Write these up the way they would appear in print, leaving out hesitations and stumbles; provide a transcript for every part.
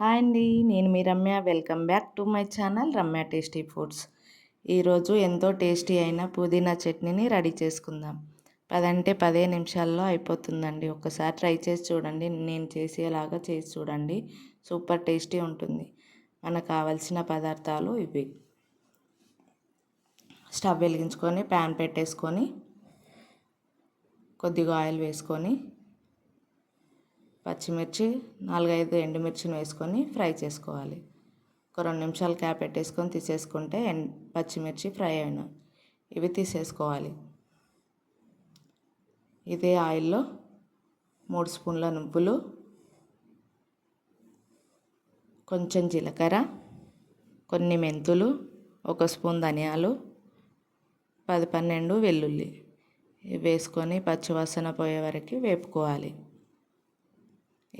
Hi అండి, నేను మీ Ramya. Welcome back to my channel Ramya tasty foods. ఈరోజు ఎంతో టేస్టీ అయిన పుదీనా చట్నీని రెడీ చేసుకుందాం. 10 నిమిషాల్లో అయిపోతుందండి. ఒక్కసారి ట్రై చేసి చూడండి. నేను చేసేలాగా చేసి చూడండి. సూపర్ టేస్టీ ఉంటుంది. మనకు కావలసిన పదార్థాలు ఇవి. స్టవ్ వెలిగించుకొని ప్యాన్ పెట్టేసుకొని కొద్దిగా ఆయిల్ వేసుకొని పచ్చిమిర్చి 4-5 ఎండుమిర్చిని వేసుకొని ఫ్రై చేసుకోవాలి. ఒక 2 నిమిషాలు క్యాప్ పెట్టేసుకొని తీసేసుకుంటే పచ్చిమిర్చి ఫ్రై అయిన ఇవి తీసేసుకోవాలి. ఇదే ఆయిల్లో 3 స్పూన్ల నువ్వులు, కొంచెం జీలకర్ర, కొన్ని మెంతులు, 1 స్పూన్ ధనియాలు, 10-12 వెల్లుల్లి వేసుకొని పచ్చివాసన పోయే వరకు వేపుకోవాలి.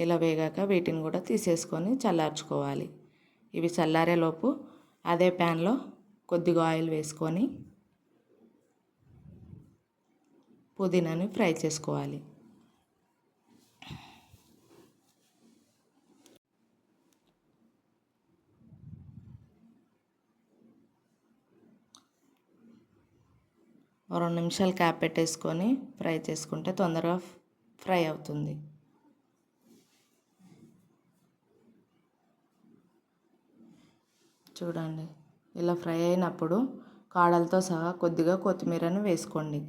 ఇలా వేగాక వీటిని కూడా తీసేసుకొని చల్లార్చుకోవాలి. ఇవి చల్లారేలోపు అదే ప్యాన్లో కొద్దిగా ఆయిల్ వేసుకొని పుదీనాని ఫ్రై చేసుకోవాలి. ఓ 2 నిమిషాలు క్యాప్ పెట్టేసుకొని ఫ్రై చేసుకుంటే తొందరగా ఫ్రై అవుతుంది. చూడండి, ఇలా ఫ్రై అయినప్పుడు కాడలతో సహా కొద్దిగా కొత్తిమీరను వేసుకోండి.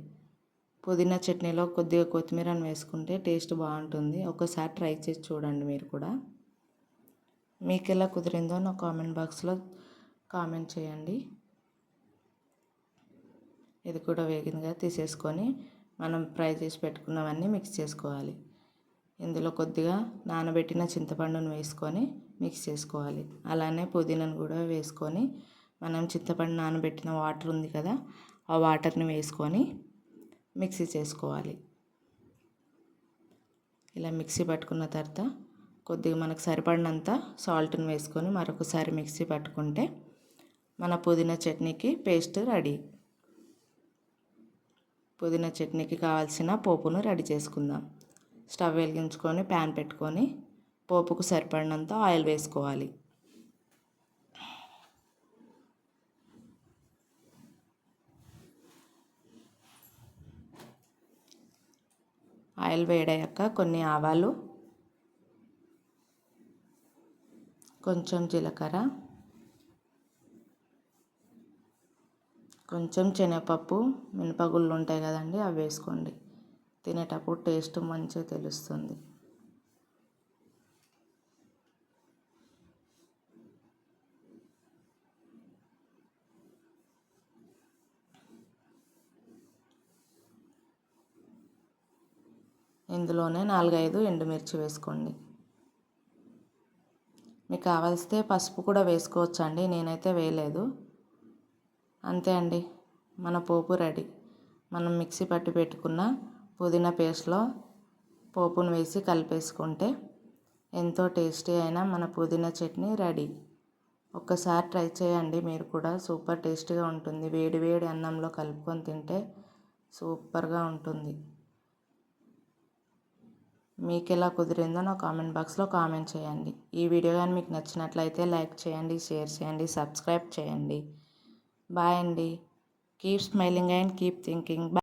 పుదీనా చట్నీలో కొద్దిగా కొత్తిమీరను వేసుకుంటే టేస్ట్ బాగుంటుంది. ఒకసారి ట్రై చేసి చూడండి మీరు కూడా. మీకు ఎలా కుదిరిందో నా కామెంట్ బాక్స్లో కామెంట్ చేయండి. ఇది కూడా వేగిందిగా తీసేసుకొని మనం ఫ్రై చేసి పెట్టుకున్నవన్నీ మిక్స్ చేసుకోవాలి. ఇందులో కొద్దిగా నానబెట్టిన చింతపండును వేసుకొని మిక్స్ చేసుకోవాలి. అలానే పుదీనాను కూడా వేసుకొని మనం చింతపండు నానబెట్టిన వాటర్ ఉంది కదా, ఆ వాటర్ని వేసుకొని మిక్సీ చేసుకోవాలి. ఇలా మిక్సీ పట్టుకున్న తర్వాత కొద్దిగా మనకు సరిపడినంత సాల్ట్ని వేసుకొని మరొకసారి మిక్సీ పట్టుకుంటే మన పుదీనా చట్నీకి పేస్ట్ రెడీ. పుదీనా చట్నీకి కావాల్సిన పోపును రెడీ చేసుకుందాం. స్టవ్ వెలిగించుకొని ప్యాన్ పెట్టుకొని పోపుకు సరిపడినంత ఆయిల్ వేసుకోవాలి. ఆయిల్ వేడయ్యాక కొన్ని ఆవాలు, కొంచెం జీలకర్ర, కొంచెం శనగపప్పు, మినపగుళ్ళు ఉంటాయి కదండి, అవి వేసుకోండి. తినేటప్పుడు టేస్ట్ మంచిగా తెలుస్తుంది. ఇందులోనే 4-5 ఎండుమిర్చి వేసుకోండి. మీకు కావాల్సితే పసుపు కూడా వేసుకోవచ్చు అండి, నేనైతే వేయలేదు. అంతే అండి, మన పోపు రెడీ. మనం మిక్సీ పట్టి పెట్టుకున్న పుదీనా పేస్ట్లో పోపును వేసి కలిపేసుకుంటే ఎంతో టేస్టీ అయిన మన పుదీనా చట్నీ రెడీ. ఒక్కసారి ట్రై చేయండి మీరు కూడా. సూపర్ టేస్టీగా ఉంటుంది. వేడి వేడి అన్నంలో కలుపుకొని తింటే సూపర్గా ఉంటుంది. మీకు ఎలా కుదిరిందో నా కామెంట్ బాక్స్లో కామెంట్ చేయండి. ఈ వీడియో కానీ మీకు నచ్చినట్లయితే లైక్ చేయండి, షేర్ చేయండి, సబ్స్క్రైబ్ చేయండి. బాయ్ అండి. Keep smiling and keep thinking.